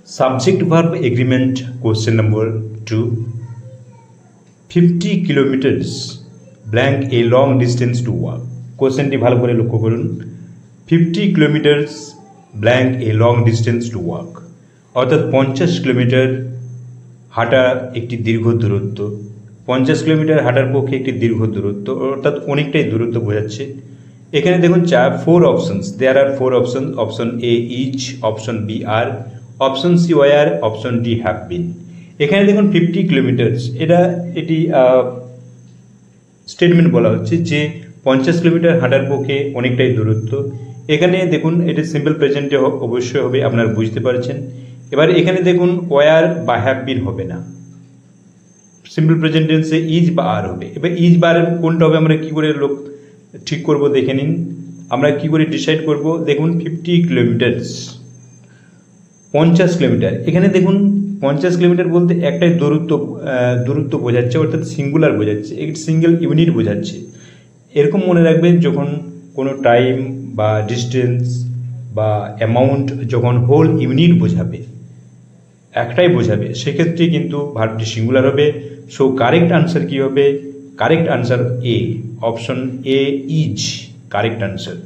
Subject verb agreement question number 2. 50 kilometers blank a long distance to walk. কোশ্চেনটি ভালো করে লক্ষ্য করুন। 50 kilometers blank a long distance to walk, অর্থাৎ 50 kilometre হাঁটা একটি দীর্ঘ দূরত্ব। 50 কিলোমিটার হাঁটার পক্ষে একটি দীর্ঘ দূরত্ব, অর্থাৎ অনেকটাই দূরত্ব বোঝাচ্ছে। এখানে দেখুন 4 options, there are 4 option. Option A is, option B are, option C were, option D have been. এখানে দেখুন 50 কিলোমিটার্স, এটি স্টেটমেন্ট বলা হচ্ছে যে 50 কিলোমিটার হাঁটার পক্ষে অনেকটাই দূরত্ব। এখানে দেখুন এটি সিম্পল প্রেজেন্টে অবশ্যই হবে, আপনারা বুঝতে পারছেন। এবার এখানে দেখুন ওয়ার বা হ্যাভ বিন হবে না, সিম্পল প্রেজেন্ট টেন্সে ইজ বা আর হবে। এবার ইজ বা আর কোনটা হবে আমরা কি করে ঠিক করব দেখে নিন। আমরা কি করে ডিসাইড করব, দেখুন 50 কিলোমিটার্স 50 কিলোমিটার। এখানে দেখুন 50 কিলোমিটার বলতে একটাই দূরত্ব বোঝাচ্ছে, অর্থাৎ সিঙ্গুলার বোঝাচ্ছে, একটি সিঙ্গেল ইউনিট বোঝাচ্ছে। এরকম মনে রাখবেন, যখন কোনো টাইম বা ডিস্টেন্স বা অ্যামাউন্ট যখন হোল ইউনিট বোঝাবে, একটাই বোঝাবে, সেক্ষেত্রে কিন্তু ভার্বটি সিঙ্গুলার হবে। সো কারেক্ট আনসার কি হবে? Correct answer A, option A is correct answer.